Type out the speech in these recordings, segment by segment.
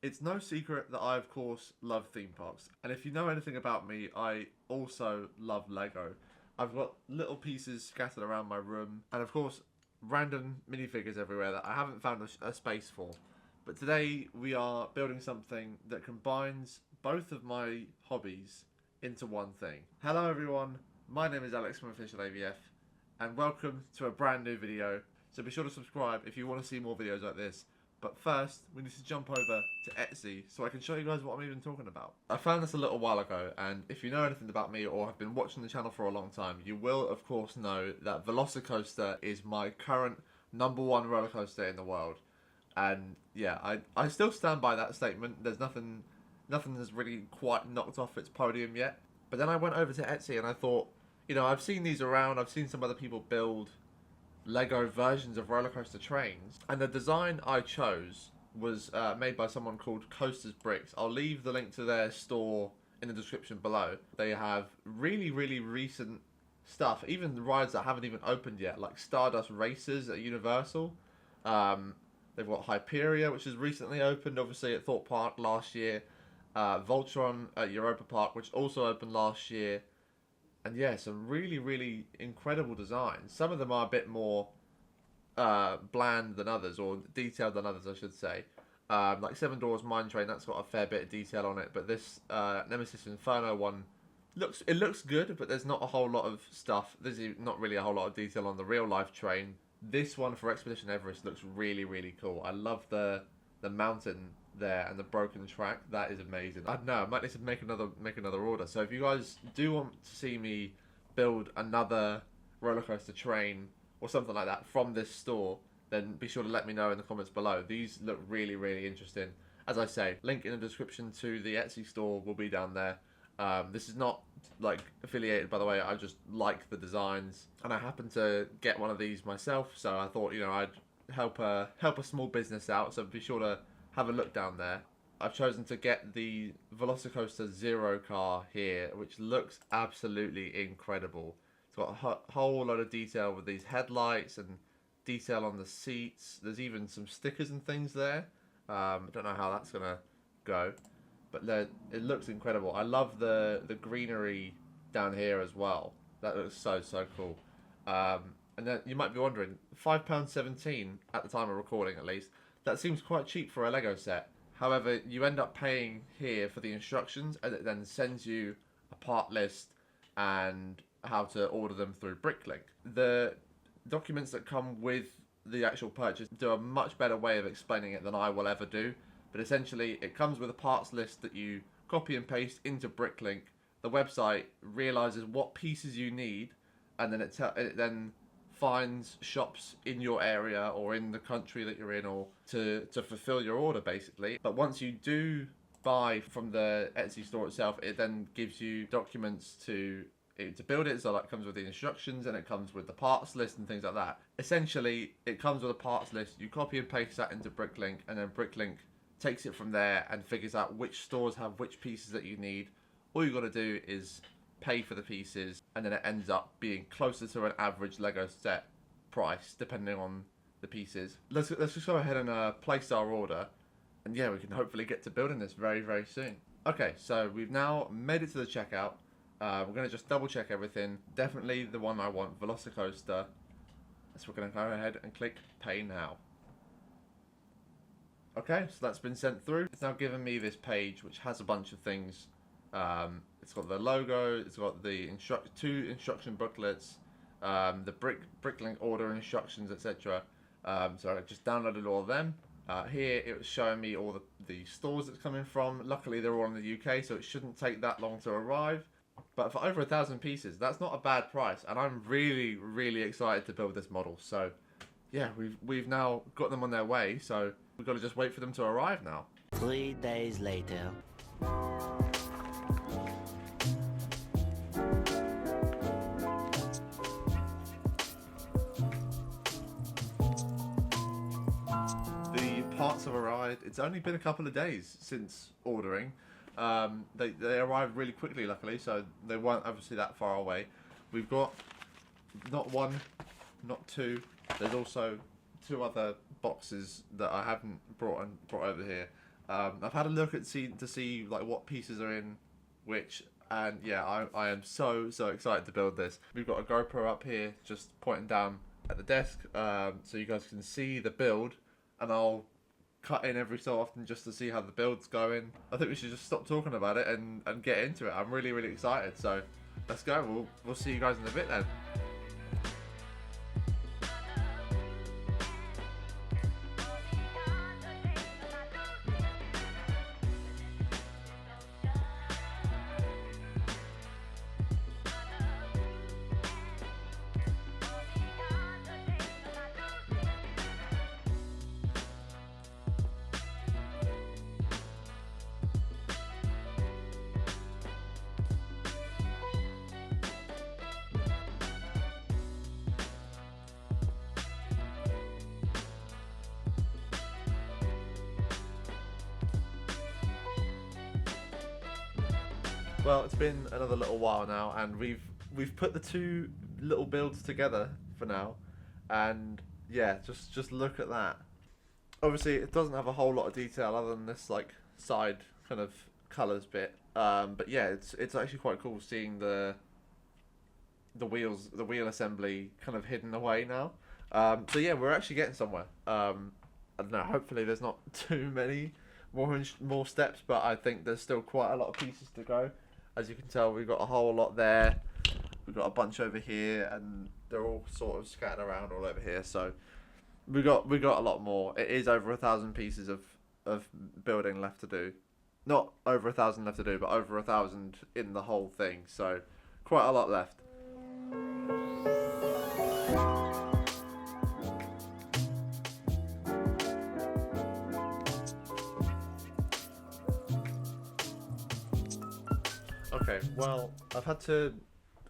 It's no secret that I, of course, love theme parks. And if you know anything about me, I also love Lego. I've got little pieces scattered around my room, and of course, random minifigures everywhere that I haven't found a space for. But today, we are building something that combines both of my hobbies into one thing. Hello, everyone. My name is Alex from Official AVF, and welcome to a brand new video. So be sure to subscribe if you want to see more videos like this. But first, we need to jump over to Etsy so I can show you guys what I'm even talking about. I found this a little while ago, and if you know anything about me or have been watching the channel for a long time, you will of course know that Velocicoaster is my current #1 roller coaster in the world. And yeah, I still stand by that statement. There's nothing has really quite knocked off its podium yet. But then I went over to Etsy and I thought, you know, I've seen these around, I've seen some other people build Lego versions of roller coaster trains, and the design I chose was made by someone called COASTERSBRICKS. I'll leave the link to their store in the description below. They have really recent stuff, even the rides that haven't even opened yet, like Stardust Racers at Universal. They've got Hyperia, which has recently opened, obviously at Thorpe Park last year. Voltron at Europa Park, which also opened last year. And yeah, some really incredible designs. Some of them are a bit more bland than others, or detailed than others, I should say. Like Seven Doors Mine Train, that's got a fair bit of detail on it. But this Nemesis Inferno one, looks good, but there's not a whole lot of stuff. There's not really a whole lot of detail on the real life train. This one for Expedition Everest looks really cool. I love the mountain there and the broken track. That is amazing. I don't know, I might need to make another order. So if you guys do want to see me build another roller coaster train or something like that from this store, then be sure to let me know in the comments below. These look really interesting. As I say, link in the description to the Etsy store will be down there. This is not like affiliated, by the way. I just like the designs, and I happen to get one of these myself, so I thought, you know, I'd help a small business out. So be sure to have a look down there. I've chosen to get the Velocicoaster Zero car here, which looks absolutely incredible. It's got a whole lot of detail with these headlights and detail on the seats. There's even some stickers and things there. I don't know how that's gonna go, but it looks incredible. I love the greenery down here as well. That looks so cool. And then you might be wondering, £5.17 at the time of recording, at least. That seems quite cheap for a Lego set. However, you end up paying here for the instructions, and it then sends you a part list and how to order them through Bricklink. The documents that come with the actual purchase do a much better way of explaining it than I will ever do. But essentially, it comes with a parts list that you copy and paste into Bricklink. The website realizes what pieces you need, and then it then finds shops in your area or in the country that you're in, or to fulfill your order, basically. But once you do buy from the Etsy store itself, it then gives you documents to build it. So that comes with the instructions, and it comes with the parts list and things like that. Essentially, it comes with a parts list. You copy and paste that into Bricklink, and then Bricklink takes it from there and figures out which stores have which pieces that you need. All you got to do is pay for the pieces, and then it ends up being closer to an average Lego set price depending on the pieces. Let's just go ahead and place our order, and yeah, we can hopefully get to building this very soon. Okay, so we've now made it to the checkout. We're going to just double check everything. Definitely the one I want, Velocicoaster. So we're going to go ahead and click pay now. Okay, so that's been sent through. It's now given me this page which has a bunch of things. It's got the logo, it's got the two instruction booklets, the Bricklink order instructions, etc. So I just downloaded all of them. Here it was showing me all the stores it's coming from. Luckily they're all in the UK, so it shouldn't take that long to arrive. But for over 1,000 pieces, that's not a bad price, and I'm really excited to build this model. So yeah, we've now got them on their way, so we've got to just wait for them to arrive now. 3 days later. The parts have arrived. It's only been a couple of days since ordering. They arrived really quickly, luckily, so they weren't obviously that far away. We've got not one, not two. There's also two other boxes that I haven't brought over here. I've had a look at to see like what pieces are in which, and yeah, I am so excited to build this. We've got a GoPro up here just pointing down at the desk, so you guys can see the build, and I'll cut in every so often just to see how the build's going. I think we should just stop talking about it and get into it. I'm really excited, so let's go. We'll see you guys in a bit then. Well, it's been another little while now, and we've put the two little builds together for now, and yeah, just look at that. Obviously, it doesn't have a whole lot of detail other than this like side kind of colours bit, but yeah, it's actually quite cool seeing the wheel assembly kind of hidden away now. So yeah, we're actually getting somewhere. I don't know. Hopefully, there's not too many more steps, but I think there's still quite a lot of pieces to go. As you can tell, we've got a whole lot there. We've got a bunch over here, and they're all sort of scattered around all over here. So we got a lot more. It is over 1,000 pieces of building left to do. Not over 1,000 left to do, but over 1,000 in the whole thing. So quite a lot left. Okay, well, I've had to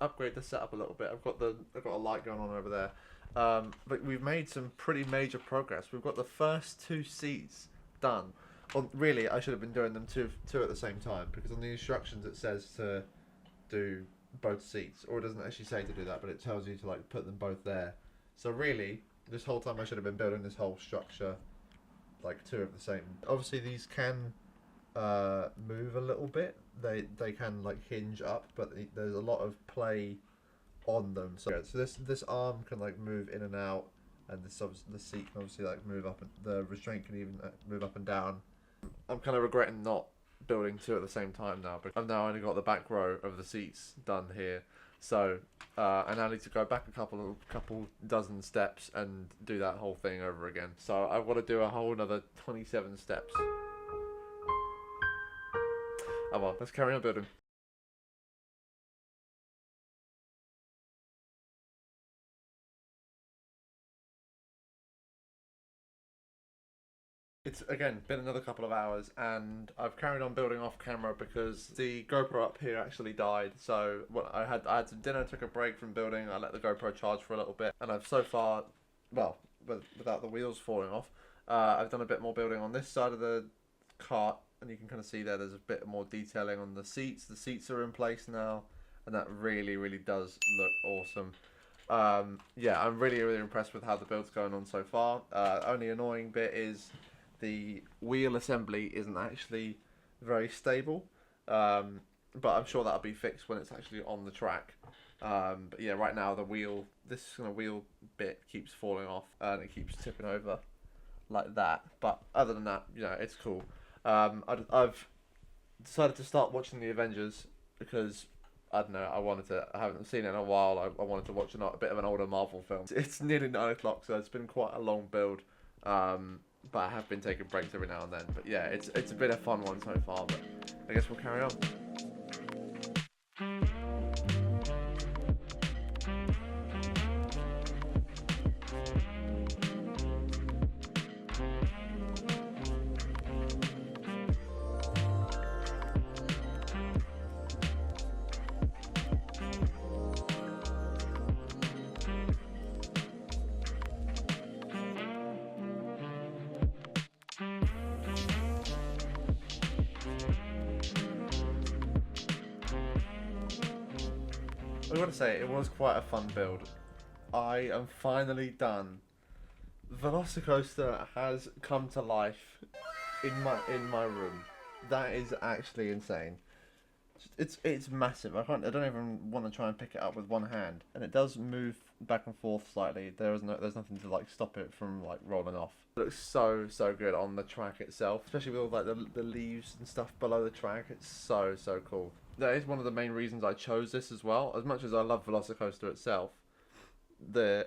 upgrade the setup a little bit. I've got a light going on over there, but we've made some pretty major progress. We've got the first two seats done. Well, really, I should have been doing them two at the same time, because on the instructions it says to do both seats, or it doesn't actually say to do that, but it tells you to like put them both there. So really, this whole time I should have been building this whole structure like two of the same. Obviously, these can move a little bit. They can like hinge up, but there's a lot of play on them. So this arm can like move in and out, and the seat can obviously like move up, and the restraint can even move up and down. I'm kind of regretting not building two at the same time now, but I've now only got the back row of the seats done here. So I now need to go back a couple dozen steps and do that whole thing over again. So I've got to do a whole another 27 steps. Oh well, let's carry on building. It's again been another couple of hours, and I've carried on building off camera because the GoPro up here actually died. So I had some dinner, took a break from building. I let the GoPro charge for a little bit, and I've so far, well, without the wheels falling off, I've done a bit more building on this side of the cart, and you can kind of see there's a bit more detailing on the seats. The seats are in place now, and that really does look awesome. Yeah, I'm really impressed with how the build's going on so far. Only annoying bit is the wheel assembly isn't actually very stable, but I'm sure that'll be fixed when it's actually on the track. But yeah, right now this kind of wheel bit keeps falling off, and it keeps tipping over like that. But other than that, you know, it's cool. I've decided to start watching the Avengers because I don't know. I haven't seen it in a while. I wanted to watch a bit of an older Marvel film. It's nearly 9 o'clock, so it's been quite a long build. But I have been taking breaks every now and then. But yeah, it's been a fun one so far. But I guess we'll carry on. I gotta say, it was quite a fun build. I am finally done. Velocicoaster has come to life. in my room. That is actually insane. It's massive. I don't even want to try and pick it up with one hand, and it does move back and forth slightly. There's nothing to like stop it from like rolling off. It looks so good on the track itself, especially with all like the leaves and stuff below the track. It's so cool. That is one of the main reasons I chose this as well. As much as I love Velocicoaster itself, the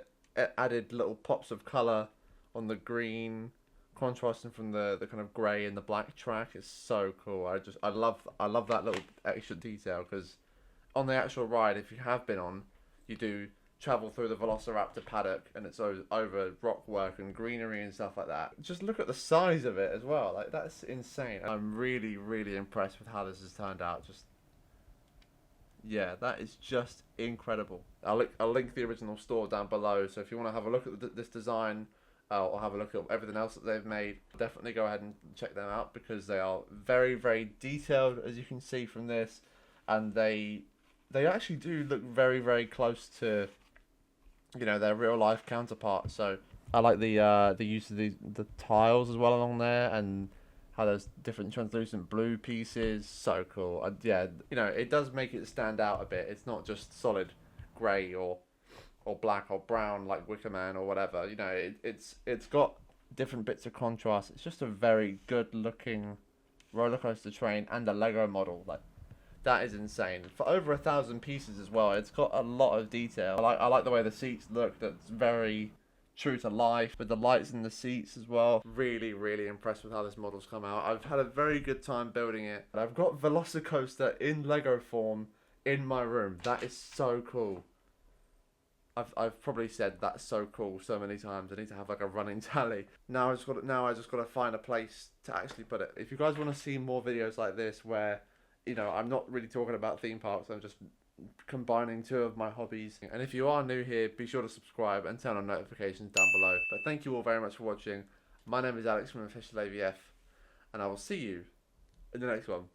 added little pops of colour on the green, contrasting from the kind of grey and the black track is so cool. I love that little extra detail, because on the actual ride, if you have been on, you do travel through the Velociraptor paddock, and it's over rock work and greenery and stuff like that. Just look at the size of it as well. Like, that's insane. I'm really impressed with how this has turned out. Yeah, that is just incredible. I'll link the original store down below, so if you want to have a look at this design, or have a look at everything else that they've made, definitely go ahead and check them out, because they are very detailed, as you can see from this, and they actually do look very close to, you know, their real life counterparts. So I like the use of the tiles as well along there, and how there's different translucent blue pieces. So cool. And yeah, you know, it does make it stand out a bit. It's not just solid grey or black or brown like Wicker Man or whatever. You know, it's got different bits of contrast. It's just a very good looking roller coaster train and a Lego model. Like, that is insane. For over 1,000 pieces as well, it's got a lot of detail. I like the way the seats look. That's very true to life, with the lights in the seats as well. Really impressed with how this model's come out. I've had a very good time building it. I've got Velocicoaster in Lego form in my room. That is so cool. I've probably said that's so cool so many times. I need to have like a running tally. Now I just got to find a place to actually put it. If you guys want to see more videos like this, where, you know, I'm not really talking about theme parks, I'm just combining two of my hobbies. And if you are new here, be sure to subscribe and turn on notifications down below. But thank you all very much for watching. My name is Alex from Official AVF, and I will see you in the next one.